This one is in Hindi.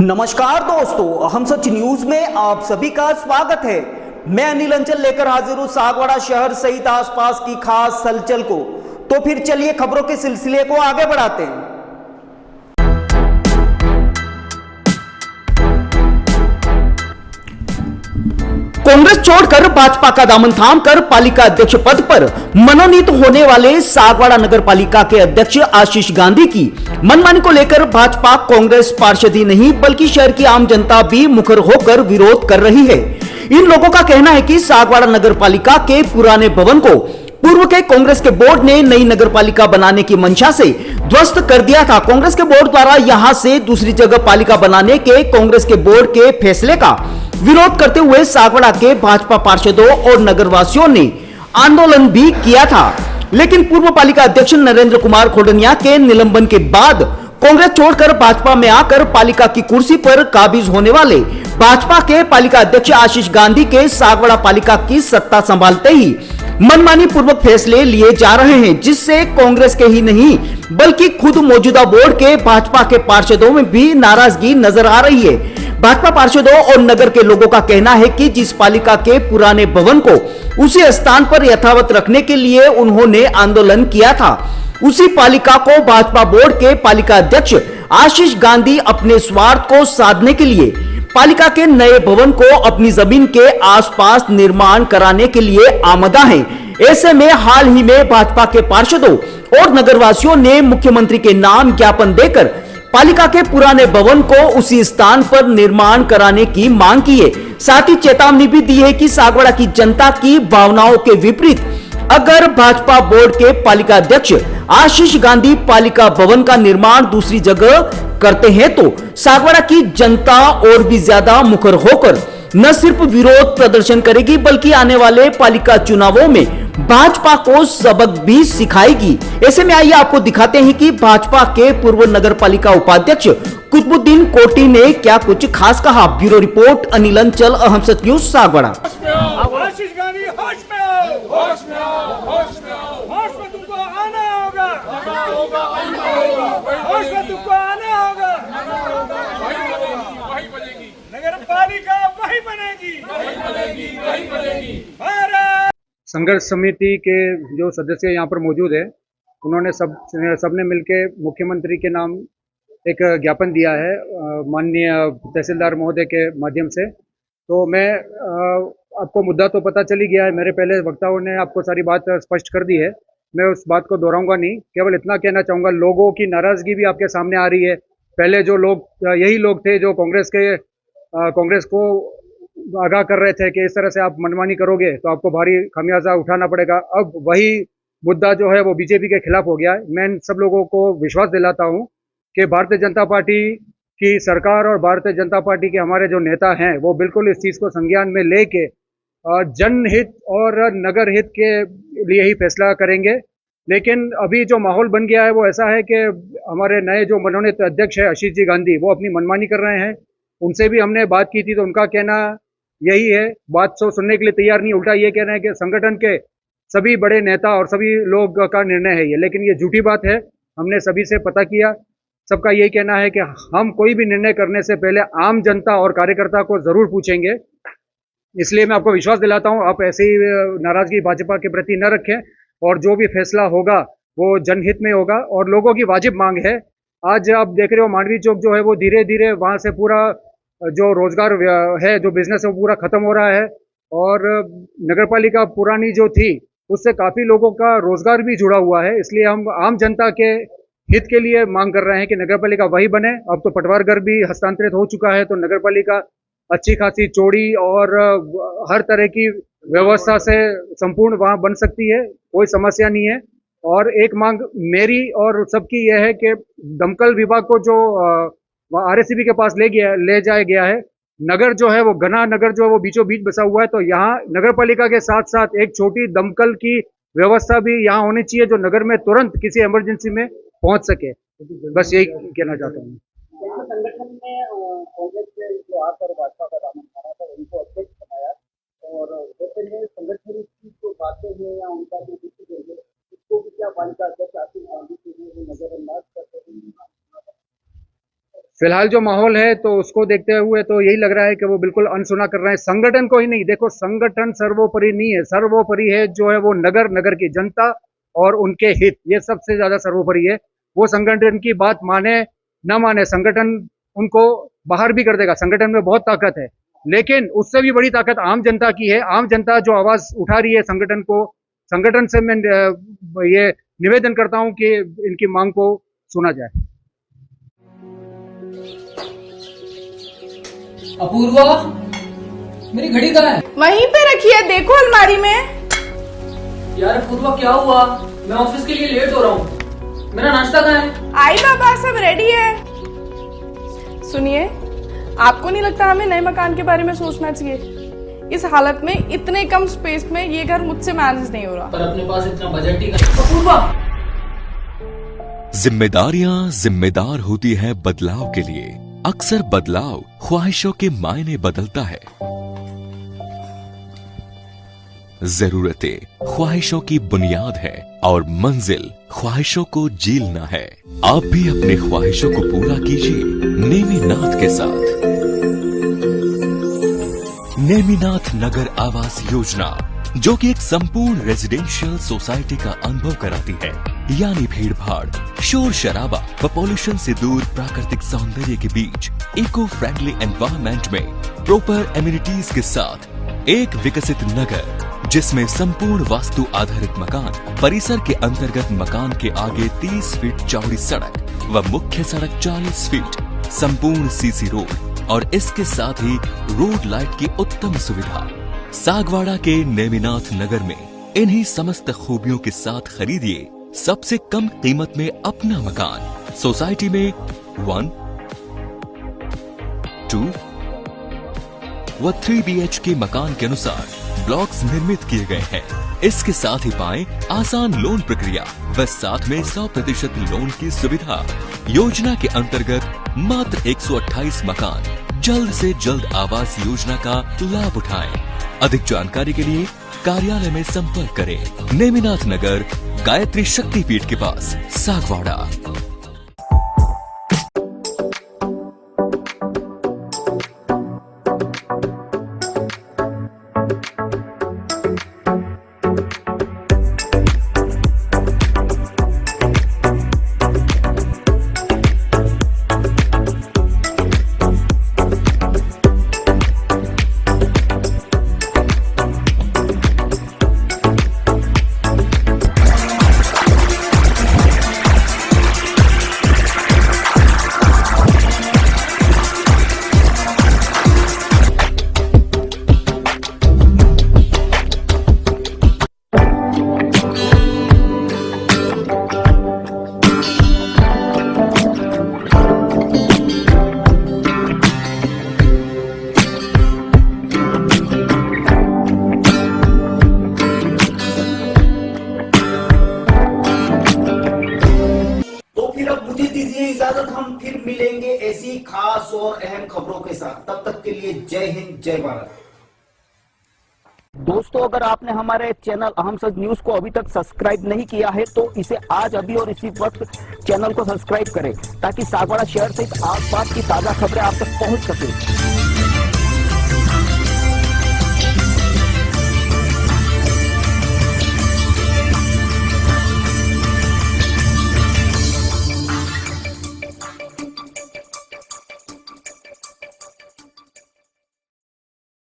नमस्कार दोस्तों, हम सच न्यूज में आप सभी का स्वागत है। मैं अनिल अंचल लेकर हाजिर हूं सागवाड़ा शहर सहित आसपास की खास हलचल को। तो फिर चलिए खबरों के सिलसिले को आगे बढ़ाते हैं। कांग्रेस छोड़कर भाजपा का दामन थामकर पालिका अध्यक्ष पद पर मनोनीत होने वाले सागवाड़ा नगर पालिका के अध्यक्ष आशीष गांधी की मनमानी को लेकर भाजपा कांग्रेस पार्षद ही नहीं बल्कि शहर की आम जनता भी मुखर होकर विरोध कर रही है। इन लोगों का कहना है कि सागवाड़ा नगर पालिका के पुराने भवन को पूर्व के कांग्रेस के बोर्ड ने नई नगर पालिका बनाने की मंशा से ध्वस्त कर दिया था। कांग्रेस के बोर्ड द्वारा यहां से दूसरी जगह पालिका बनाने के कांग्रेस के बोर्ड के फैसले का विरोध करते हुए सागवाड़ा के भाजपा पार्षदों और नगरवासियों ने आंदोलन भी किया था। लेकिन पूर्व पालिका अध्यक्ष नरेंद्र कुमार खोडनिया के निलंबन के बाद कांग्रेस छोड़कर भाजपा में आकर पालिका की कुर्सी पर काबिज होने वाले भाजपा के पालिका अध्यक्ष आशीष गांधी के सागवाड़ा पालिका की सत्ता संभालते ही मनमानी पूर्वक फैसले लिए जा रहे हैं, जिससे कांग्रेस के ही नहीं बल्कि खुद मौजूदा बोर्ड के भाजपा के पार्षदों में भी नाराजगी नजर आ रही है। भाजपा पार्षदों और नगर के लोगों का कहना है कि जिस पालिका के पुराने भवन को उसी स्थान पर यथावत रखने के लिए उन्होंने आंदोलन किया था, उसी पालिका को भाजपा बोर्ड के पालिका अध्यक्ष आशीष गांधी अपने स्वार्थ को साधने के लिए पालिका के नए भवन को अपनी जमीन के आसपास निर्माण कराने के लिए आमदा हैं। ऐसे में हाल ही में भाजपा के पार्षदों और नगरवासियों ने मुख्यमंत्री के नाम ज्ञापन देकर पालिका के पुराने भवन को उसी स्थान पर निर्माण कराने की मांग की है। साथ ही चेतावनी भी दी है कि सागवाड़ा की जनता की भावनाओं के विपरीत अगर भाजपा बोर्ड के पालिका अध्यक्ष आशीष गांधी पालिका भवन का निर्माण दूसरी जगह करते हैं तो सागवाड़ा की जनता और भी ज्यादा मुखर होकर न सिर्फ विरोध प्रदर्शन करेगी बल्कि आने वाले पालिका चुनावों में भाजपा को सबक भी सिखाएगी। ऐसे में आइए आपको दिखाते हैं कि भाजपा के पूर्व नगर पालिका उपाध्यक्ष कुतुबुद्दीन कोटी ने क्या कुछ खास कहा। ब्यूरो रिपोर्ट अनिल अंचल, अहम सच न्यूज सागवाड़ा। आशीष गांधी होश में आओ, होश में आओ, होश में आओ, होश में तुमको आना होगा, होश में तुमको आना होगा। वही बनेगी नगर पालिका, वही बनेगी, वही बनेगी, वही बनेगी। संघर्ष समिति के जो सदस्य यहाँ पर मौजूद है, उन्होंने सबने मिलके मुख्यमंत्री के नाम एक ज्ञापन दिया है माननीय तहसीलदार महोदय के माध्यम से। तो मैं आपको मुद्दा तो पता चली गया है, मेरे पहले वक्ताओं ने आपको सारी बात स्पष्ट कर दी है, मैं उस बात को दोहराऊंगा नहीं। केवल इतना कहना चाहूँगा, लोगों की नाराज़गी भी आपके सामने आ रही है। पहले जो लोग यही लोग थे जो कांग्रेस को आगाह कर रहे थे कि इस तरह से आप मनमानी करोगे तो आपको भारी खामियाजा उठाना पड़ेगा। अब वही मुद्दा जो है वो बीजेपी के खिलाफ हो गया है। मैं इन सब लोगों को विश्वास दिलाता हूँ कि भारतीय जनता पार्टी की सरकार और भारतीय जनता पार्टी के हमारे जो नेता हैं वो बिल्कुल इस चीज़ को संज्ञान में लेके जनहित और नगर हित के लिए ही फैसला करेंगे। लेकिन अभी जो माहौल बन गया है वो ऐसा है कि हमारे नए जो मनोनीत अध्यक्ष है आशीष जी गांधी, वो अपनी मनमानी कर रहे हैं। उनसे भी हमने बात की थी तो उनका कहना यही है, बात तो सुनने के लिए तैयार नहीं, उल्टा ये कह रहे हैं कि संगठन के सभी बड़े नेता और सभी लोग का निर्णय है ये। लेकिन ये झूठी बात है, हमने सभी से पता किया, सबका यही कहना है कि हम कोई भी निर्णय करने से पहले आम जनता और कार्यकर्ता को जरूर पूछेंगे। इसलिए मैं आपको विश्वास दिलाता हूं, आप ऐसी नाराजगी भाजपा के प्रति न रखें और जो भी फैसला होगा वो जनहित में होगा और लोगों की वाजिब मांग है। आज आप देख रहे हो मांडवी चौक जो है वो धीरे धीरे वहाँ से पूरा जो रोजगार है, जो बिजनेस है वो पूरा खत्म हो रहा है और नगरपालिका पुरानी जो थी उससे काफ़ी लोगों का रोजगार भी जुड़ा हुआ है। इसलिए हम आम जनता के हित के लिए मांग कर रहे हैं कि नगरपालिका वही बने। अब तो पटवारघर भी हस्तांतरित हो चुका है तो नगरपालिका अच्छी खासी चौड़ी और हर तरह की व्यवस्था से संपूर्ण वहाँ बन सकती है, कोई समस्या नहीं है। और एक मांग मेरी और सबकी यह है कि दमकल विभाग को जो आरएससीबी के पास ले जाया गया है, नगर जो है वो घना नगर जो है वो बीचों बीच बसा हुआ है, तो यहाँ नगर पालिका के साथ साथ एक छोटी दमकल की व्यवस्था भी यहाँ होनी चाहिए जो नगर में तुरंत किसी इमरजेंसी में पहुंच सके। बस यही कहना चाहता हूँ। संगठन में कांग्रेस के जो आप और भाजपा का दामन थामा था उनको अध्यक्ष बनाया और जैसे में संगठन की जो बातें हैं या उनका जो डिसीजन है उसको भी क्या पालिका अध्यक्ष आशीष गांधी के लिए नजरअंदाज करते हैं? फिलहाल जो माहौल है तो उसको देखते हुए तो यही लग रहा है कि वो बिल्कुल अनसुना कर रहे हैं। संगठन को ही नहीं, देखो संगठन सर्वोपरि नहीं है, सर्वोपरि है जो है वो नगर की जनता और उनके हित, ये सबसे ज्यादा सर्वोपरि है। वो संगठन की बात माने न माने, संगठन उनको बाहर भी कर देगा, संगठन में बहुत ताकत है, लेकिन उससे भी बड़ी ताकत आम जनता की है। आम जनता जो आवाज उठा रही है संगठन से मैं ये निवेदन करता हूं कि इनकी मांग को सुना जाए। अपूर्वा, मेरी घड़ी कहाँ है? वहीं पे रखी है, देखो अलमारी में। यार अपूर्वा क्या हुआ? मैं ऑफिस के लिए लेट हो रहा हूँ। मेरा नाश्ता कहाँ है? आई बाबा, सब रेडी है। सुनिए, आपको नहीं लगता हमें नए मकान के बारे में सोचना चाहिए? इस हालत में इतने कम स्पेस में ये घर मुझसे मैनेज नहीं हो रहा। पर अपने पास इतना बजट ही नहीं। अपूर्वा, जिम्मेदारियां जिम्मेदार होती है बदलाव के लिए। अक्सर बदलाव ख्वाहिशों के मायने बदलता है। जरूरतें ख्वाहिशों की बुनियाद है और मंजिल ख्वाहिशों को जीलना है। आप भी अपने ख्वाहिशों को पूरा कीजिए नेमिनाथ के साथ। नेमिनाथ नगर आवास योजना, जो कि एक संपूर्ण रेजिडेंशियल सोसाइटी का अनुभव कराती है, यानी भीड़ भाड़, शोर शराबा व पॉल्यूशन से दूर प्राकृतिक सौंदर्य के बीच इको फ्रेंडली एनवायरनमेंट में प्रॉपर एमिनिटीज के साथ एक विकसित नगर, जिसमें संपूर्ण वास्तु आधारित मकान, परिसर के अंतर्गत मकान के आगे 30 फीट चौड़ी सड़क व मुख्य सड़क 40 फीट, संपूर्ण सीसी रोड और इसके साथ ही रोड लाइट की उत्तम सुविधा। सागवाड़ा के नेमिनाथ नगर में इन्हीं समस्त खूबियों के साथ खरीदिए सबसे कम कीमत में अपना मकान। सोसाइटी में 1, 2 व 3 BHK मकान के अनुसार ब्लॉक्स निर्मित किए गए हैं। इसके साथ ही पाएं आसान लोन प्रक्रिया व साथ में 100% लोन की सुविधा। योजना के अंतर्गत मात्र 128 मकान जल्द से जल्द आवास योजना का लाभ उठाएं। अधिक जानकारी के लिए कार्यालय में संपर्क करें। नेमिनाथ नगर, गायत्री शक्तिपीठ के पास, सागवाड़ा। इजाजत, हम फिर मिलेंगे ऐसी खास और अहम खबरों के साथ। तब तक के लिए जय हिंद, जय भारत। दोस्तों, अगर आपने हमारे चैनल अहम सच न्यूज को अभी तक सब्सक्राइब नहीं किया है तो इसे आज अभी और इसी वक्त चैनल को सब्सक्राइब करें ताकि सागवाड़ा शहर सहित आसपास की ताजा खबरें आप तक पहुंच सके।